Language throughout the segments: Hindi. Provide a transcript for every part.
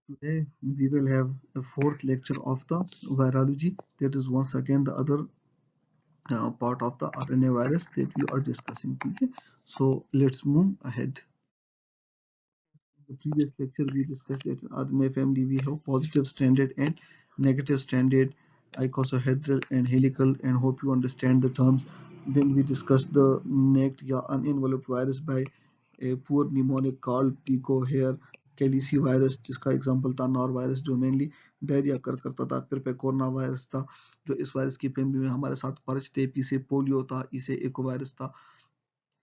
Today we will have a fourth lecture of the virology. That is once again the other part of the RNA virus that we are discussing. Okay? So let's move ahead. In the previous lecture we discussed that in RNA family we have positive stranded and negative stranded, icosahedral and helical, and hope you understand the terms. Then we discussed the naked या unenveloped virus by a poor mnemonic called pico hair calici virus, जिसका एग्जांपल था नॉर वायरस जो मेनली डायरिया करता था। फिर पे कोरोना वायरस था जो इस वायरस की फैमिली में हमारे साथ पर्च थे। पी से पोलियो था, ई से इको वायरस था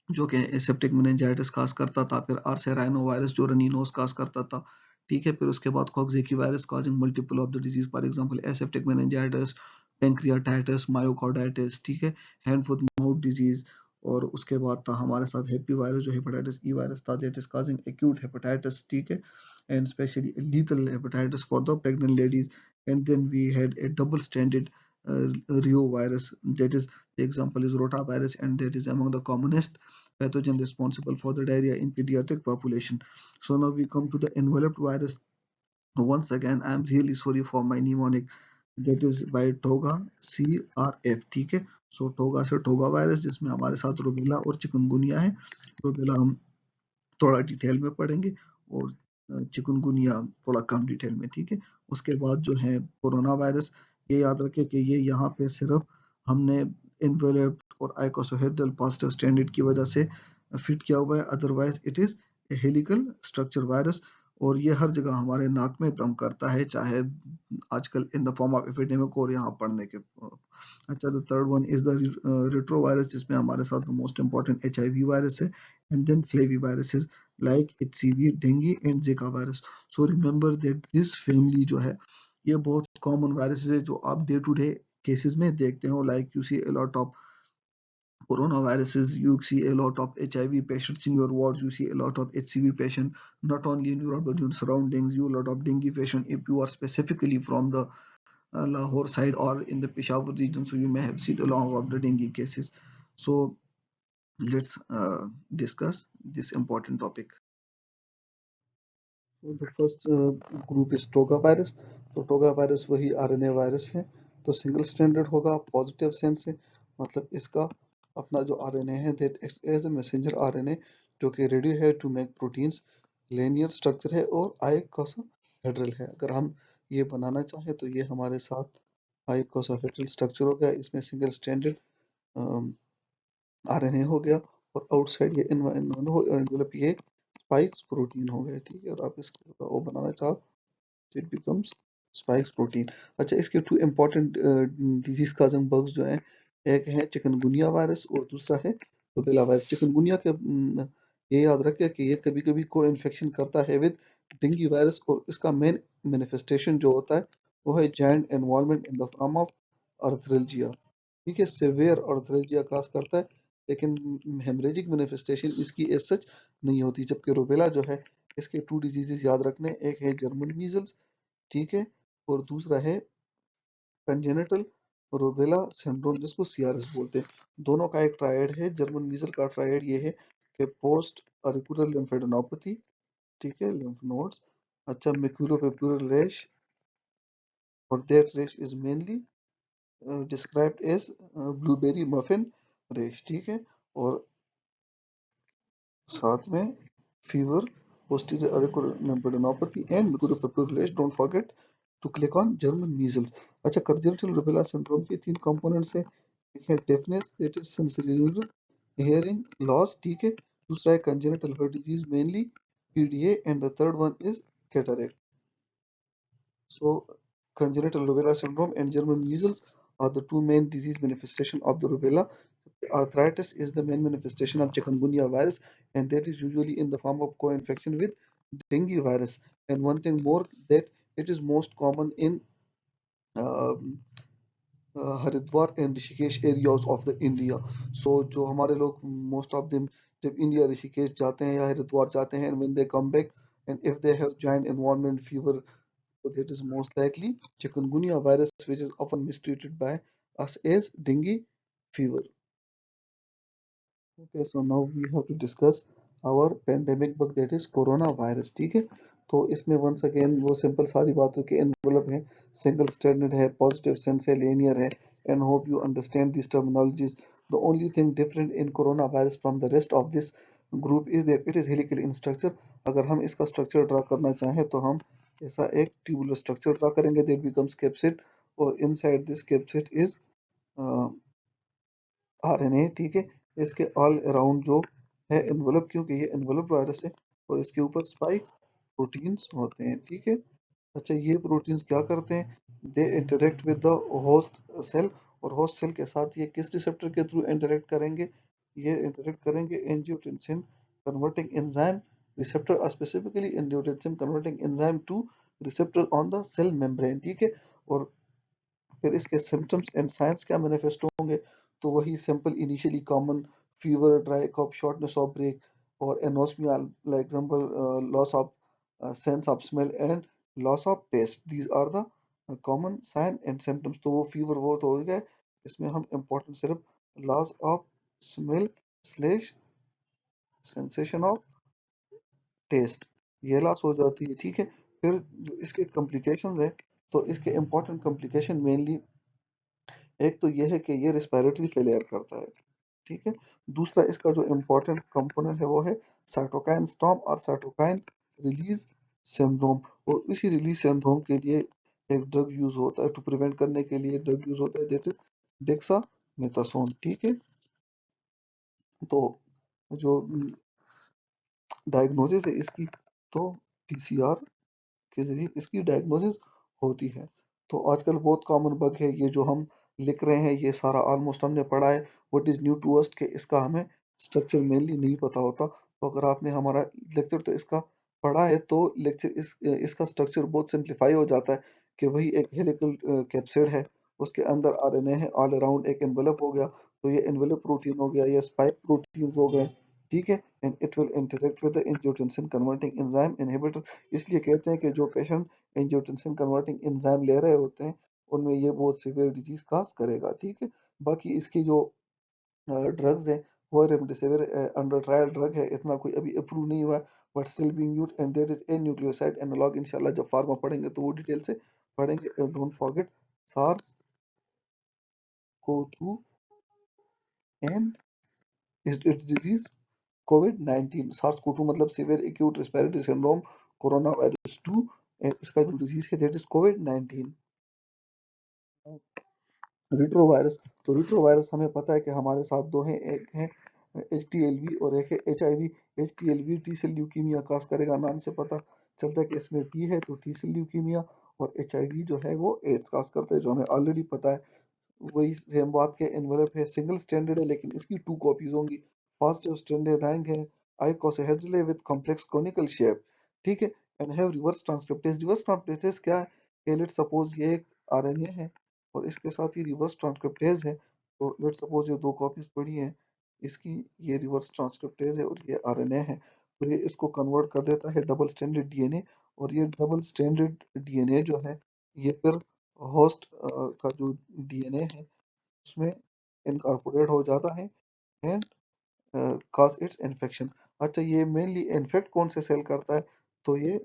जो कि एसेप्टिक मेनिंजाइटिस काज करता था। फिर आर से राइनो वायरस जो रनीनोस काज करता था। ठीक है, फिर उसके बाद coxsackie virus causing multiple of the disease, for example aseptic meningitis, pancreatitis, myocarditis. ठीक है, हैंड फुट माउथ डिजीज। और उसके बाद था हमारे साथ हैप्पी वायरस जो हेपेटाइटिस ई वायरस था, that is causing acute hepatitis. ठीक है, and specially lethal hepatitis for the pregnant ladies. And then we had a double stranded Rio virus, that is the example is rotavirus, and that is among the commonest pathogen responsible for the diarrhea in pediatric population. So now we come to the enveloped virus. Once again, I am really sorry for my mnemonic. That is by toga CRF. ठीक है, सो टोगा से टोगा वायरस, जिसमें हमारे साथ रुबेला और चिकनगुनिया है। रुबेला हम थोड़ा डिटेल में पढ़ेंगे और चिकनगुनिया थोड़ा कम डिटेल में। ठीक है, उसके बाद जो है कोरोना वायरस, ये याद रखें कि ये यहाँ पे सिर्फ हमने इन्वेलप्ड और आइकोसाहेड्रल पॉजिटिव स्टैंडर्ड की वजह से फिट किया हुआ है, otherwise it is helical structure virus. और ये हर जगह हमारे नाक में दम करता है, चाहे आजकल in the form of epidemic और यहाँ पढ़ने के। अच्छा, the third one is the retrovirus, जिसमें हमारे साथ मोस्ट इंपॉर्टेंट HIV वायरस है। And then flaviviruses like HCV, dengue and zika virus. So remember that this family जो है ये बहुत कॉमन वायरसेस है जो आप डे टू डे केसेस में देखते हो। Like you see a lot of coronaviruses, you see a lot of HIV patients in your wards, you see a lot of HCV patient, not only in your but your surroundings, you a lot of dengue patient. If you are specifically from the Lahore side or in the Peshawar region, so you may have seen a lot of the dengue cases. So let's discuss this important topic. So the first group is toga virus. तो टोगा वायरस वही RNA वायरस है। तो सिंगल स्टैंडर्ड होगा पॉजिटिव सेंस से, मतलब इसका अपना जो RNA है that acts as a messenger RNA जो कि रेडी है to make proteins. Linear structure है और आइकोसाहेड्रल है। अगर हम ये बनाना चाहें तो ये हमारे साथ आइकोसाहेड्रल स्ट्रक्चर हो गया, इसमें सिंगल स्टैंडर्ड RNA हो गया। और आउटसाइड ये एनवेलप ये स्पाइक्स प्रोटीन हो गए। ठीक है, और आप इसको वो बनाना चाहो तो इट बिकम्स स्पाइक्स प्रोटीन। अच्छा, इसके two important disease causing bugs जो हैं, एक है चिकनगुनिया वायरस और दूसरा है रुबेला वायरस। चिकनगुनिया के ये याद रखें कि ये कभी कभी को इन्फेक्शन करता है विद डेंगू वायरस, और इसका मेन मैनिफेस्टेशन जो होता है वो है joint involvement in the form of arthralgia. ठीक है, सेवियर अर्थरेल्जिया काज करता है, लेकिन हेमरेजिक मैनिफेस्टेशन इसकी एज सच नहीं होती। जबकि रुबेला जो है, इसके टू डिजीजेस याद रखने, एक है जर्मन मीजल्स, ठीक है, और दूसरा है कंजेनिटल रूबेला सिंड्रोम जिसको CRS बोलते हैं। दोनों का एक ट्रायड है। जर्मन मीजल का ट्रायड ये है कि पोस्ट ऑरिकुलर लिम्फेडेनोपैथी, ठीक है, लिम्फ नोड्स। अच्छा, मैक्यूलोपेपुलर रैश, और that rash is mainly described as blueberry muffin rash. ठीक है, और साथ में fever, posterior auricular lymphadenopathy and mucopapillary rash. Don't forget to click on German measles. अच्छा, congenital rubella syndrome के तीन components हैं। एक है deafness, that is sensory hearing loss, ठीक है। दूसरा है congenital heart disease, mainly PDA, and the third one is cataract. So congenital rubella syndrome and German measles are the two main disease manifestation of the rubella. Arthritis is the main manifestation of chikungunya virus, and that is usually in the form of co-infection with dengue virus. And one thing more, that it is most common in um, Haridwar and Rishikesh areas of the India. So जो हमारे लोग मोस्ट ऑफ देम जब इंडिया ऋषिकेश जाते हैं या हरिद्वार जाते हैं, when they come back and if they have joint environment fever, so that is most likely chikungunya virus, which is often mistreated by us as dengue fever. Okay, so now we have to discuss our pandemic bug, that is coronavirus. ठीक है, तो इसमें वंस अगेन वो सिंपल सारी बातों के एनवलप है, सिंगल स्टैंडर्ड है, पॉजिटिव सेंस है, linear है, and hope you understand these terminologies. The only thing different in coronavirus from the rest of this group is that it is helical in structure. अगर हम इसका स्ट्रक्चर ड्रा करना चाहें तो हम ऐसा एक ट्यूबुलर स्ट्रक्चर ड्रा करेंगे, that becomes capsid, और inside this capsid is RNA, ठीक है। इसके ऑल अराउंड जो है एनवलप, क्योंकि ये एनवलप वायरस है, और इसके ऊपर स्पाइक प्रोटीन्स होते हैं, ठीक है। अच्छा, ये प्रोटीन्स क्या करते हैं, they interact with the host cell, और होस्ट सेल के साथ ये किस रिसेप्टर के थ्रू इंटरेक्ट करेंगे, ये इंटरेक्ट करेंगे angiotensin converting enzyme receptor, specifically angiotensin converting enzyme two receptor on the cell membrane, ठीक है। और फिर इसके सिम्टम्स एंड साइंस क्या मैनिफेस्ट होंगे, तो वही simple initially common fever, dry cough, shortness of breath, और anosmia, like example loss of sense of smell and loss of taste, these are the common sign and symptoms. तो वो फीवर वो तो हो गया, इसमें हम इम्पोर्टेंट सिर्फ loss of smell slash sensation of taste, ये लॉस हो जाती है, ठीक है। फिर जो इसके कॉम्प्लिकेशंस है, तो इसके इम्पोर्टेंट कॉम्प्लिकेशन मेनली एक तो ये है कि ये रिस्पायरेटरी फेलियर करता है, ठीक है। दूसरा इसका जो इम्पोर्टेंट कंपोनेंट है वो है साइटोकाइन स्टॉर्म और साइटोकाइन रिलीज सिंड्रोम, और इसी रिलीज सिंड्रोम के लिए एक ड्रग यूज होता है, टू प्रिवेंट करने के लिए ड्रग यूज होता है, दैट इज डेक्सामेथासोन, ठीक है। तो जो डायग्नोसिस है इसकी, तो पीसीआर के जरिए इसकी डायग्नोसिस होती है। तो आजकल बहुत कॉमन बग है ये जो हम लिख रहे हैं, ये सारा ऑलमोस्ट हमने पढ़ा है, what is new to us, के इसका हमें स्ट्रक्चर मेनली नहीं पता होता। तो अगर आपने हमारा लेक्चर तो इसका पढ़ा है, तो लेक्चर इसका स्ट्रक्चर बहुत सिंप्लीफाई हो जाता है, कि वही एक हेलिकल कैप्सिड है, उसके अंदर आरएनए है, ऑल अराउंड एक एनवेलप हो गया, तो ये एनवेलप प्रोटीन हो गया, ये स्पाइक प्रोटीन हो गए, ठीक है। And it will interact with the angiotensin converting enzyme inhibitor. इसलिए कहते हैं कि जो पेशेंट एंजियोटेंसिन कन्वर्टिंग एंजाइम ले रहे होते हैं, उनमें ये बहुत सीवियर डिजीज काज करेगा, ठीक है। बाकी इसकी जो ड्रग्स है, वो रेमडेसिविर अंडर ट्रायल ड्रग है, इतना कोई अभी अप्रूव नहीं हुआ है, but still being used, and there is a nucleoside analogue. इंशाल्लाह जब फार्मा पढ़ेंगे तो वो डिटेल से पढ़ेंगे। Don't forget SARS CoV 2 and its disease कोविड-19। सार्स को 2 मतलब severe acute respiratory syndrome, corona virus 2, इसका जो डिजीज है दैट इज कोविड-19। रिट्रोवायरस, तो रिट्रोवायरस हमें पता है कि हमारे साथ दो हैं, एक है HTLV और एक है HIV। HTLV T cell leukaemia cause करेगा, नाम से पता चलता है कि इसमें टी है तो टी सेल ल्यूकीमिया, और HIV जो है वो एड्स काज करता है, जो हमें ऑलरेडी पता है। वही सेम बात के एनवेलप है, सिंगल स्टैंडर्ड है, लेकिन इसकी 2 कॉपीज होंगी। पॉजिटिव स्टैंडर्ड रैंक है आइकोसाहेड्रल विद कॉम्प्लेक्स कोनिकल शेप, ठीक है, and have reverse transcriptase. Reverse transcriptase क्या है, कि लेट्स सपोज ये एक आरएनए है, और इसके साथ ही रिवर्स ट्रांसक्रिप्टेज है, तो लेट्स सपोज ये 2 कॉपीज पड़ी हैं इसकी, ये रिवर्स ट्रांसक्रिप्टेज है और ये आरएनए है, तो ये इसको कन्वर्ट कर देता है डबल स्टैंडर्ड डीएनए, और ये डबल स्टैंडर्ड डीएनए जो है, ये फिर होस्ट का जो डीएनए है उसमें इनकॉर्पोरेट हो जाता है, एंड कॉज इट्स इन्फेक्शन। अच्छा, ये मेनली इन्फेक्ट कौन से सेल करता है, तो ये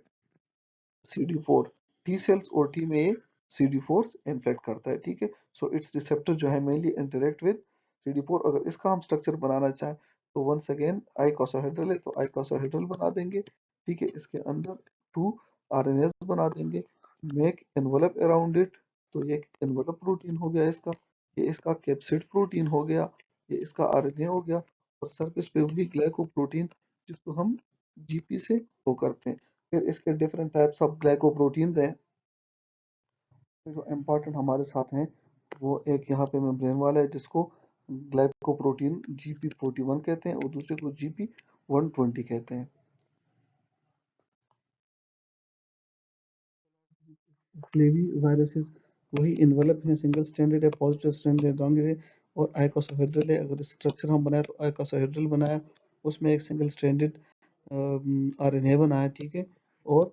CD4 टी सेल्स, और टी में ये CD4 इन्फेक्ट करता है, ठीक है। सो इट्स रिसेप्टर जो है मेनली इंटरेक्ट विद CD4। अगर इसका हम स्ट्रक्चर बनाना चाहें, तो वंस अगेन आइकोसाहेड्रल है तो आइकोसाहेड्रल बना देंगे, ठीक है। इसके अंदर 2 आरएनएस बना देंगे, मेक एनवलप अराउंड इट, तो ये एनवलप प्रोटीन हो गया इसका, ये इसका कैप्सिड प्रोटीन हो गया, ये इसका आरएनए हो गया, और सरफेस पे वही ग्लाइकोप्रोटीन जिसको हम जीपी से वो करते हैं। फिर इसके डिफरेंट टाइप्स ऑफ ग्लाइकोप्रोटीन्स हैं, तो जो इम्पोर्टेंट हमारे साथ हैं, वो एक यहाँ पे मेम्ब्रेन वाला है जिसको ग्लाइकोप्रोटीन GP41 कहते हैं, और दूसरे को GP120 कहते हैं। फ्लेवी वायरसेस वही इन्वेलप है, सिंगल स्टैंडर्ड है, पॉजिटिव स्टैंडर्ड लॉन्ग है, और आइकोसाहेड्रल है। अगर स्ट्रक्चर हम बनाए तो आइकोसाहेड्रल बनाया, उसमें एक सिंगल स्टैंडर्ड आरएनए बनाया, ठीक है। और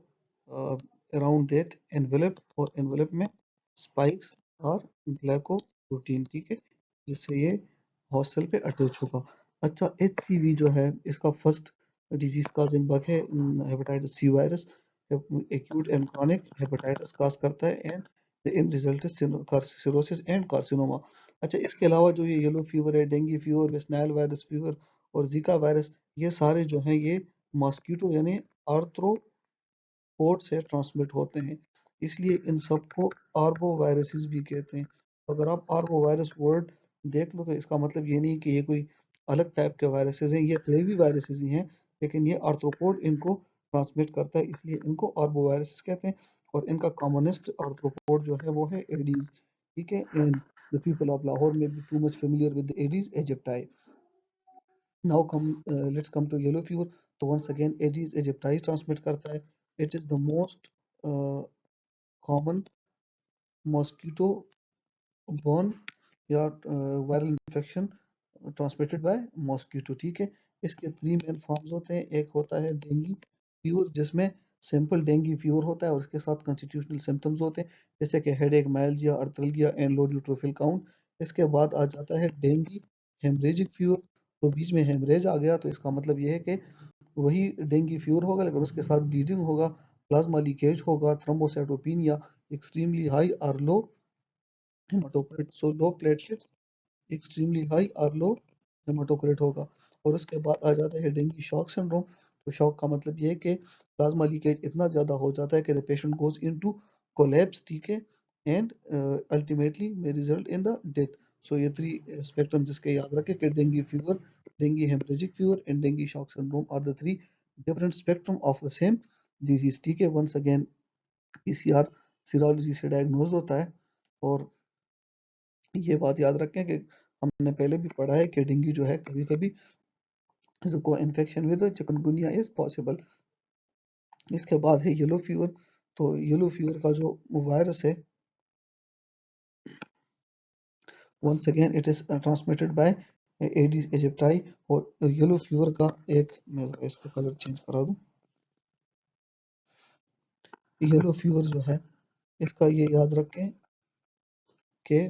अराउंड दैट एनवेलप, और एनवेलप में स्पाइक्स और ग्लाइकोप्रोटीन, ठीक है, जिससे ये होस्ट सेल पे अटैच होगा। अच्छा, HCV जो है इसका फर्स्ट डिजीज काजिंग बग है hepatitis C virus, acute and chronic hepatitis cause करता है and the in result cirrhosis and carcinoma. अच्छा, इसके अलावा जो ये येलो फीवर है, dengue fever, west nile virus fever और जीका वायरस, ये सारे जो हैं ये मॉस्किटो यानी आर्थ्रो पोर्ट से ट्रांसमिट होते हैं, इसलिए इन सबको आर्बो वायरसेस भी कहते हैं। अगर आप आर्बो वायरस वर्ड देख लो तो इसका मतलब ये नहीं कि ये कोई अलग टाइप के वायरसेस हैं, ये फ्लेवी वायरसेस ही हैं, लेकिन ये आर्थ्रोपोड इनको ट्रांसमिट करता है, इसलिए इनको आर्बो वायरसेस कहते हैं। और इनका कॉमनेस्ट आर्थ्रोपोड जो है वो है एडीज। ठीक है, and the people of Lahore may be too much familiar with aedes aegypti. Now come let's come to yellow fever. तो once again aedes aegypti transmit करता है। It is the most common mosquito borne या viral infection transmitted by mosquito. ठीक है, इसके थ्री मेन फॉर्म्स होते हैं। एक होता है डेंगू फीवर, जिसमें सिंपल डेंगू फीवर होता है और इसके साथ कॉन्स्टिट्यूशनल सिम्टम्स होते हैं, जैसे कि headache, myalgia, arthralgia and low neutrophil count. इसके बाद आ जाता है डेंगू हेमरेजिक फीवर। तो बीच में हेमरेज आ गया तो इसका मतलब ये है कि वही डेंगू फीवर होगा लेकिन उसके साथ ब्लीडिंग होगा, प्लाज्मा लीकेज होगा, थ्रोम्बोसाइटोपिनिया, एक्सट्रीमली हाई और लो हेमाटोक्रिट, सो लो प्लेटलेट्स, एक्सट्रीमली हाई और लो हेमाटोक्रिट होगा। और उसके बाद आ जाता है डेंगू शॉक सिंड्रोम। तो शॉक का मतलब ये है कि प्लाज्मा लीकेज इतना ज़्यादा हो जाता है कि the patient goes into collapse. ठीक है, and ultimately may result in the death. So ये थ्री स्पेक्ट्रम जिसके याद रखें कि dengue fever, dengue haemorrhagic fever and dengue shock syndrome are the three different spectrum of the same disease. ठीक है, वंस अगेन पीसीआर सीरोलॉजी से डायग्नोज होता है। और ये बात याद रखें कि हमने पहले भी पढ़ा है कि डेंगू जो है कभी कभी coinfection with chikungunya is possible. इसके बाद है येलो फीवर। तो येलो फीवर का जो वायरस है, once again it is transmitted by Aedes aegypti. और येलो फीवर का एक, मैं इसका कलर चेंज करा दूं, येलो फीवर जो है इसका ये याद रखें कि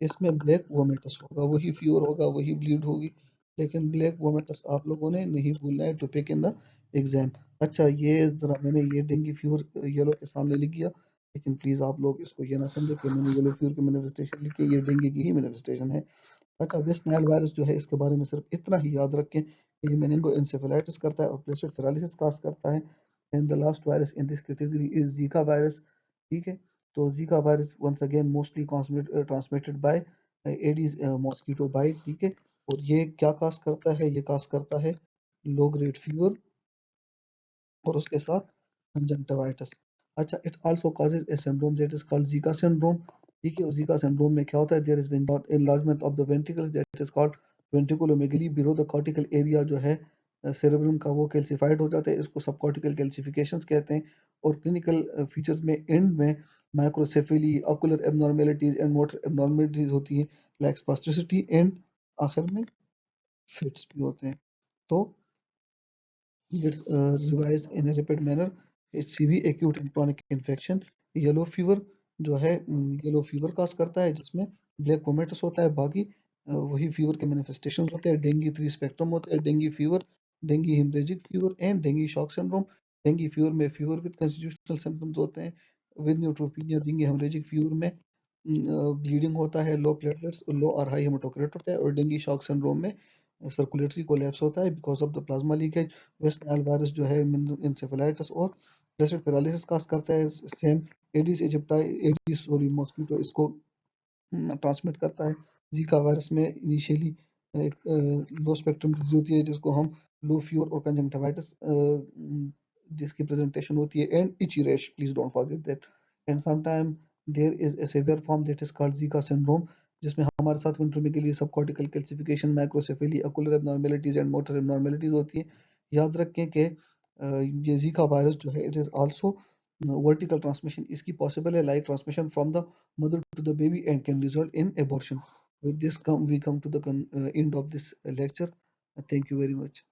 इसमें ब्लैक वोमिटस होगा, वही फीवर होगा, वही ब्लीड होगी, लेकिन ब्लैक वोमिटस आप लोगों ने नहीं भूलना है to pick in the exam. अच्छा, ये जरा मैंने ये डेंगू फीवर येलो के सामने लिख दिया, लेकिन प्लीज आप लोग इसको ये ना समझे कि मैंने येलो फीवर की मैनिफेस्टेशन लिखी है, ये डेंगू की ही मैनिफेस्टेशन है। अच्छा, वेस्ट नाइल वायरस जो है इसके बारे में सिर्फ इतना ही याद रखें कि ये मेनिंगो इंसेफेलाइटिस करता है और प्लेसमेट पैरालिसिस काज करता है। And the last virus in this category is Zika virus. ठीक है, तो Zika virus once again mostly transmitted by Aedes mosquito bite. ठीक है, और ये क्या काज करता है, ये काज करता है लो ग्रेड फीवर और उसके साथ कंजंक्टिवाइटिस। अच्छा, it also causes a syndrome that is called zika syndrome. ठीक है, और जीका सिंड्रोम में क्या होता है, there is been enlargement of the ventricles that is called ventriculomegaly below the cortical area जो है सेरेब्रम का, वो कैल्सिफाइड हो जाता है, इसको सबकॉर्टिकल कैल्सिफिकेशंस कहते हैं। और क्लिनिकल फीचर्स में एंड में microcephaly, ocular abnormalities and motor abnormalities होती हैं, लाइक स्पास्टिसिटी एंड आखिर में फिट्स भी होते हैं। तो gets revised in a rapid manner. HCV acute and chronic infection। Yellow fever जो है येलो फीवर काज करता है जिसमें ब्लैक वोमिटस होता है, बाकी वही फीवर के मैनिफेस्टेशन होते हैं। डेंगू थ्री स्पेक्ट्रम होता है, dengue fever, dengue haemorrhagic fever and dengue shock syndrome. Dengue fever में फीवर विद कॉन्स्टिट्यूशनल सिम्टम्स होते हैं with neutropenia. Dengue haemorrhagic fever में ब्लीडिंग होता है, लो प्लेटलेट्स, लो और हाई हेमाटोक्रिट होता है। और डेंगू शॉक सिंड्रोम में सर्कुलेटरी कोलैप्स होता है because of the plasma leakage. West nile virus जो है इंसेफेलाइटिस और प्लेटलेट पैरालिसिस काज करता है। Same aedes aegypti, aedes sorry mosquito इसको ट्रांसमिट करता है। जीका वायरस में इनिशियली एक लो स्पेक्ट्रम डिजीज होती है जिसको हम लो फीवर और कंजंक्टिवाइटिस जिसकी प्रेजेंटेशन होती है and itchy rash, please don't forget that. And sometime there is a severe form that is called zika syndrome, जिसमें हमारे साथ विंटर के लिए subcortical calcification, microcephaly, ocular abnormalities and motor abnormalities होती है। याद रखें कि ये जीका वायरस जो है it is also vertical transmission इसकी पॉसिबल है, like transmission from the mother to the baby and can result in abortion. With this we come to the end of this lecture. Thank you very much.